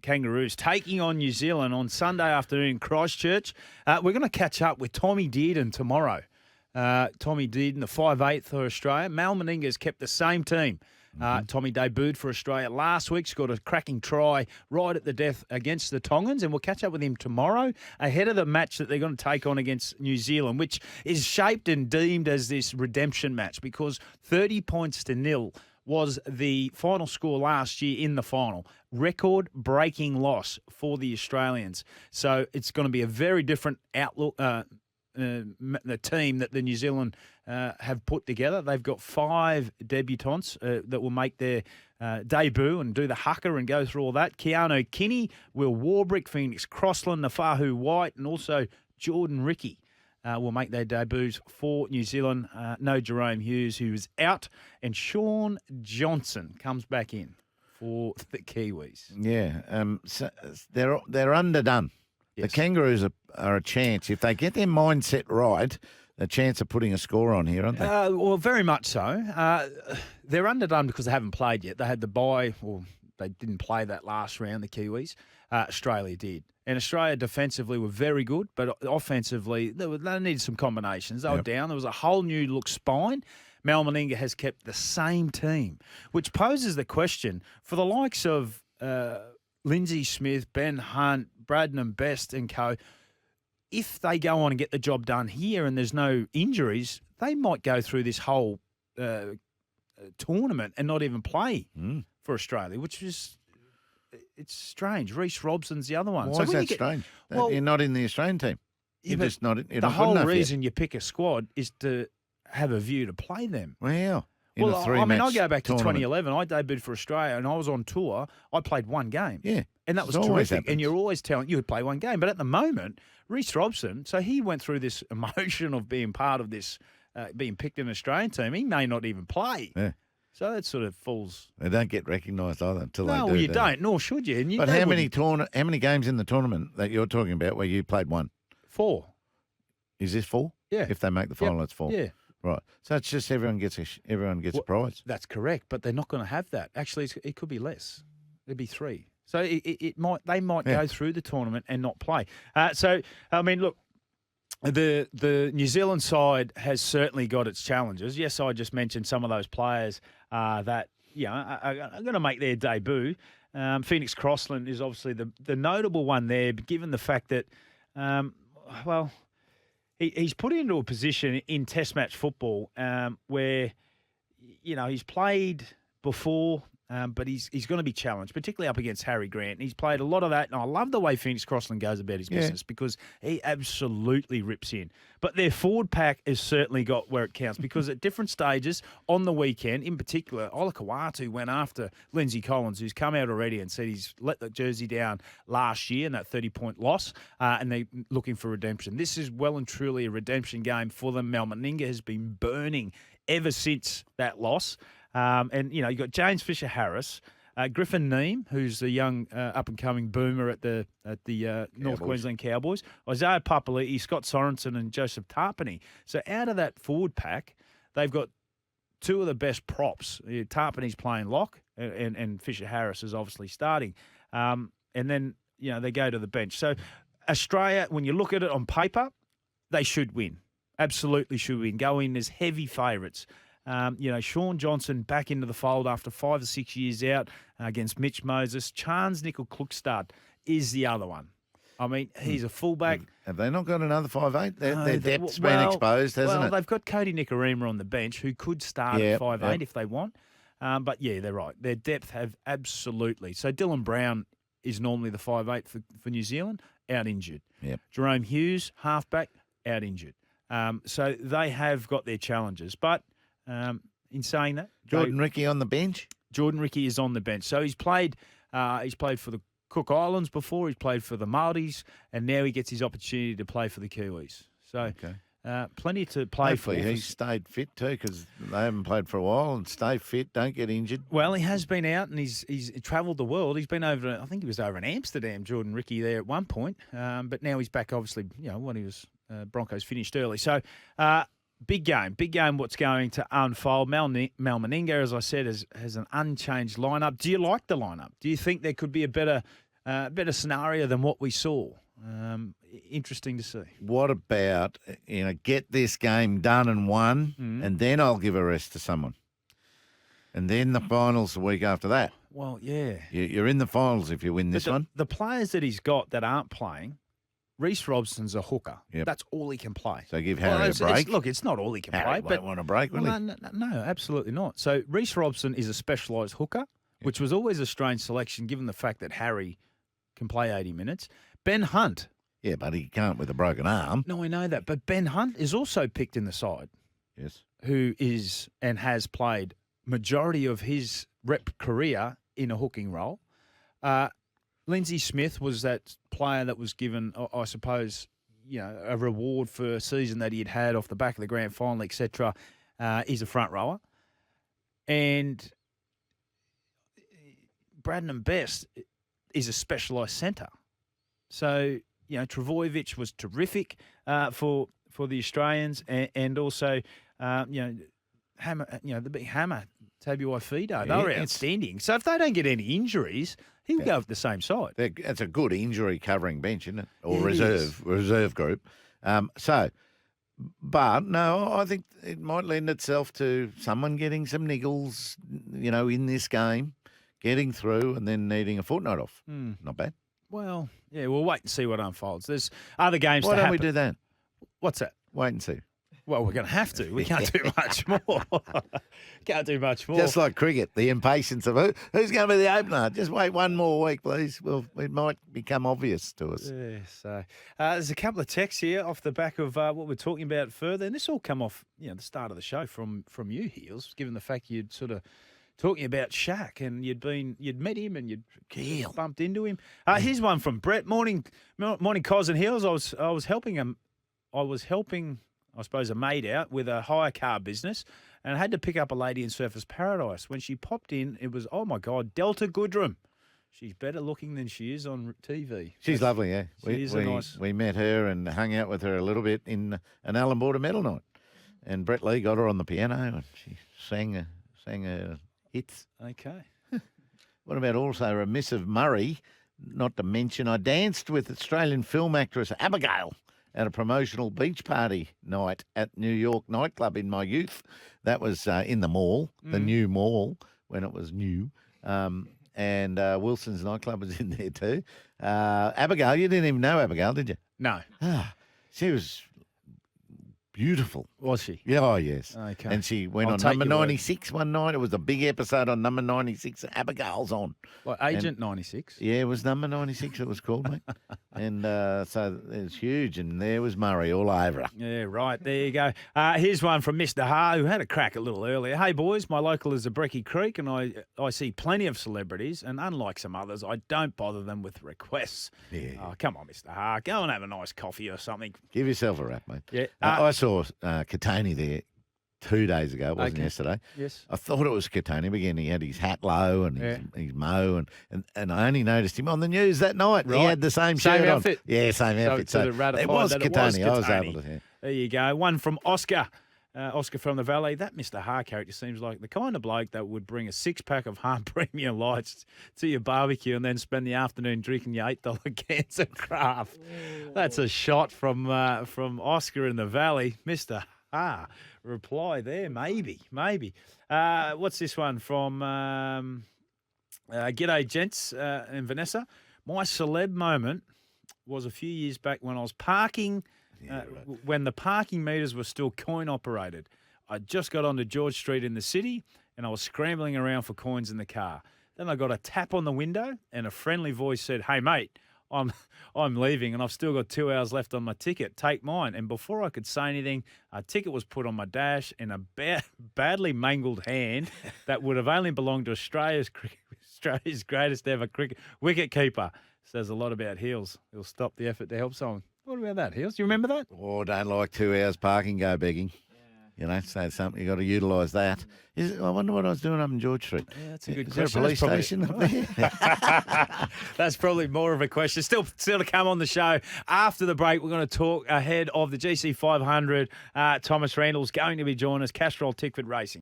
Kangaroos taking on New Zealand on Sunday afternoon in Christchurch. We're going to catch up with Tommy Dearden tomorrow. Tommy Dearden, the 5'8" for Australia. Mal Meninga's kept the same team. Tommy debuted for Australia last week, scored a cracking try right at the death against the Tongans, and we'll catch up with him tomorrow ahead of the match that they're going to take on against New Zealand, which is shaped and deemed as this redemption match because 30 points to nil was the final score last year in the final. Record-breaking loss for the Australians. So it's going to be a very different outlook. The team that the New Zealand have put together. They've got 5 debutants that will make their debut and do the haka and go through all that. Keanu Kinney, Will Warbrick, Phoenix Crossland, Nafahu White, and also Jordan Ricky will make their debuts for New Zealand. No Jerome Hughes, who is out, and Sean Johnson comes back in for the Kiwis. Yeah, so they're underdone. Yes. The Kangaroos are a chance. If they get their mindset right, a chance of putting a score on here, aren't they? Well, very much so. They're underdone because they haven't played yet. They had the bye, or they didn't play that last round, the Kiwis. Australia did. And Australia defensively were very good, but offensively, they needed some combinations. They were down. There was a whole new look spine. Mal Meninga has kept the same team, which poses the question for the likes of Lindsay Smith, Ben Hunt, Bradman Best and co, if they go on and get the job done here and there's no injuries, they might go through this whole tournament and not even play for Australia, which is it's strange. Reece Robson's the other one. Why is that strange? Well, you're not in the Australian team. You're just not. You're the not whole good enough reason yet. you pick a squad is to have a view to play them. Wow. Well, I mean, I go back to tournament. 2011. I debuted for Australia and I was on tour. I played one game. Yeah. And that was terrific. And you're always telling you would play one game. But at the moment, Reece Robson, so he went through this emotion of being part of this, being picked in an Australian team. He may not even play. Yeah. So that sort of falls. They don't get recognised either until they do. No, well, you don't, nor should you. And but how many games in the tournament that you're talking about where you played one? 4. Is this 4? Yeah. If they make the final, it's 4. Yeah. Right. So it's just everyone gets a prize. That's correct, but they're not going to have that. Actually, it could be less. It'd be 3. So they might go through the tournament and not play. So I mean, look, the New Zealand side has certainly got its challenges. Yes, I just mentioned some of those players that are going to make their debut. Phoenix Crossland is obviously the notable one there, given the fact that he's put into a position in Test match football where he's played before. But he's going to be challenged, particularly up against Harry Grant. And he's played a lot of that, and I love the way Phoenix Crossland goes about his business because he absolutely rips in. But their forward pack has certainly got where it counts because at different stages on the weekend, in particular, Ola Kawatu went after Lindsay Collins, who's come out already and said he's let the jersey down last year in that 30-point loss, and they're looking for redemption. This is well and truly a redemption game for them. Mal Meninga has been burning ever since that loss. And, you've got James Fisher-Harris, Griffin Neame, who's a young up-and-coming boomer at the North Queensland Cowboys, Isaiah Papali'i, Scott Sorensen and Joseph Tarpany. So out of that forward pack, they've got 2 of the best props. Tarpany's playing lock and Fisher-Harris is obviously starting. And then, they go to the bench. So Australia, when you look at it on paper, they should win. Absolutely should win. Go in as heavy favourites. Sean Johnson back into the fold after 5 or 6 years out against Mitch Moses. Chance Nickel Klukstad is the other one. I mean, he's a fullback. Have they not got another 5'8"? Their depth's been exposed, hasn't it? They've got Cody Nicarima on the bench who could start at 5'8" if they want. But, they're right. Their depth have absolutely. So Dylan Brown is normally the 5'8" for New Zealand, out injured. Yep. Jerome Hughes, halfback, out injured. So they have got their challenges. But in saying that, Jordan Ricky on the bench. Jordan Ricky is on the bench. So he's played for the Cook Islands before. He's played for the Māoris, and now he gets his opportunity to play for the Kiwis. So plenty to play Hopefully for. He's stayed fit too because they haven't played for a while. And stay fit, don't get injured. Well, he has been out and he's travelled the world. He's been over. I think he was over in Amsterdam, Jordan Ricky, there at one point. But now he's back. Obviously, when he was Broncos finished early. So. Big game. What's going to unfold? Mal Meninga, as I said, has an unchanged lineup. Do you like the lineup? Do you think there could be a better better scenario than what we saw. Interesting to see. What about, get this game done and won, and then I'll give a rest to someone. And then the finals the week after that. Well, yeah. You're in the finals if you win this one. The players that he's got that aren't playing, Reece Robson's a hooker. Yep. That's all he can play. So give Harry a break. Look, it's not all he can Harry play. won't want a break, will he? No, absolutely not. So Reece Robson is a specialised hooker, which was always a strange selection given the fact that Harry can play 80 minutes. Ben Hunt. Yeah, but he can't with a broken arm. No, I know that. But Ben Hunt is also picked in the side. Yes. Who is and has played majority of his rep career in a hooking role. Lindsay Smith was that player that was given, I suppose, a reward for a season that he had off the back of the grand final, etc. He's a front rower. And Braden Best is a specialised centre. So, Travojevic was terrific for the Australians, and also, Hammer, the big Hammer, Tabuai-Fidow, they were outstanding. So if they don't get any injuries, he'll go with the same side. That's a good injury covering bench, isn't it? Or It reserve group. But no, I think it might lend itself to someone getting some niggles, in this game, getting through and then needing a fortnight off. Not bad. Well, yeah, we'll wait and see what unfolds. There's other games Why to don't happen. we do that? What's that? Wait and see. Well, we're going to have to. We can't do much more. Can't do much more. Just like cricket, the impatience of who's going to be the opener. Just wait one more week, please. Well, it might become obvious to us. Yeah, so there's a couple of texts here off the back of what we're talking about further, and this all come off, the start of the show from you, Heels, given the fact you'd sort of talking about Shaq and you'd met him and you'd bumped into him. Here's one from Brett. Morning, Cos and Heels. I was helping, I suppose, a maid out with a hire car business, and I had to pick up a lady in Surfers Paradise. When she popped in, it was, oh my God, Delta Goodrum. She's better looking than she is on TV. She's lovely, yeah. We met her and hung out with her a little bit in an Allan Border medal night. And Brett Lee got her on the piano and she sang her hits. Okay. What about also Remissive Murray? Not to mention, I danced with Australian film actress Abigail at a promotional beach party night at New York nightclub in my youth. That was in the mall, the new mall, when it was new. And Wilson's nightclub was in there too. Abigail, you didn't even know Abigail, did you? No. She was beautiful. Was she? Yeah, oh, yes. Okay. And she went I'll on take number your word. 96 one night. It was a big episode on number 96. Abigail's on. Like Agent 96? Yeah, it was number 96 it was called, mate. And so it was huge. And there was Murray all over her. Yeah, right. There you go. Here's one from Mr. Ha, who had a crack a little earlier. Hey, boys, my local is a Brecky Creek, and I see plenty of celebrities, and unlike some others, I don't bother them with requests. Yeah. Oh, come on, Mr. Ha. Go and have a nice coffee or something. Give yourself a rap, mate. Yeah. I saw Katoni there 2 days ago. It wasn't Okay. yesterday. Yes. I thought it was Katoni. Again, he had his hat low and his mo, and I only noticed him on the news that night. Right. He had the same Same shirt outfit. on. Yeah, same outfit. So to it ratify was that Katoni. it was I was Katoni. able to. Yeah. There you go. One from Oscar. Oscar from the Valley. That Mr. Ha character seems like the kind of bloke that would bring a 6-pack of Hard Premium Lights to your barbecue and then spend the afternoon drinking your $8 cans of craft. That's a shot from Oscar in the Valley. Mr. Ha. Reply there. Maybe. What's this one from G'day, gents and Vanessa. My celeb moment was a few years back when I was parking when the parking meters were still coin operated. I just got onto George Street in the city and I was scrambling around for coins in the car. Then I got a tap on the window and a friendly voice said, "Hey, mate, I'm leaving and I've still got 2 hours left on my ticket. Take mine." And before I could say anything, a ticket was put on my dash in a badly mangled hand that would have only belonged to Australia's greatest ever wicket keeper. Says a lot about Heels. He'll stop the effort to help someone. What about that, Heels? Do you remember that? Oh, don't like 2 hours parking, go begging. So something you got to utilise that. I wonder what I was doing up in George Street. Yeah, that's a good Is there a question. police That's station up there? That's probably more of a question. Still to come on the show. After the break, we're going to talk ahead of the GC 500. Thomas Randall's going to be joining us. Castrol Tickford Racing.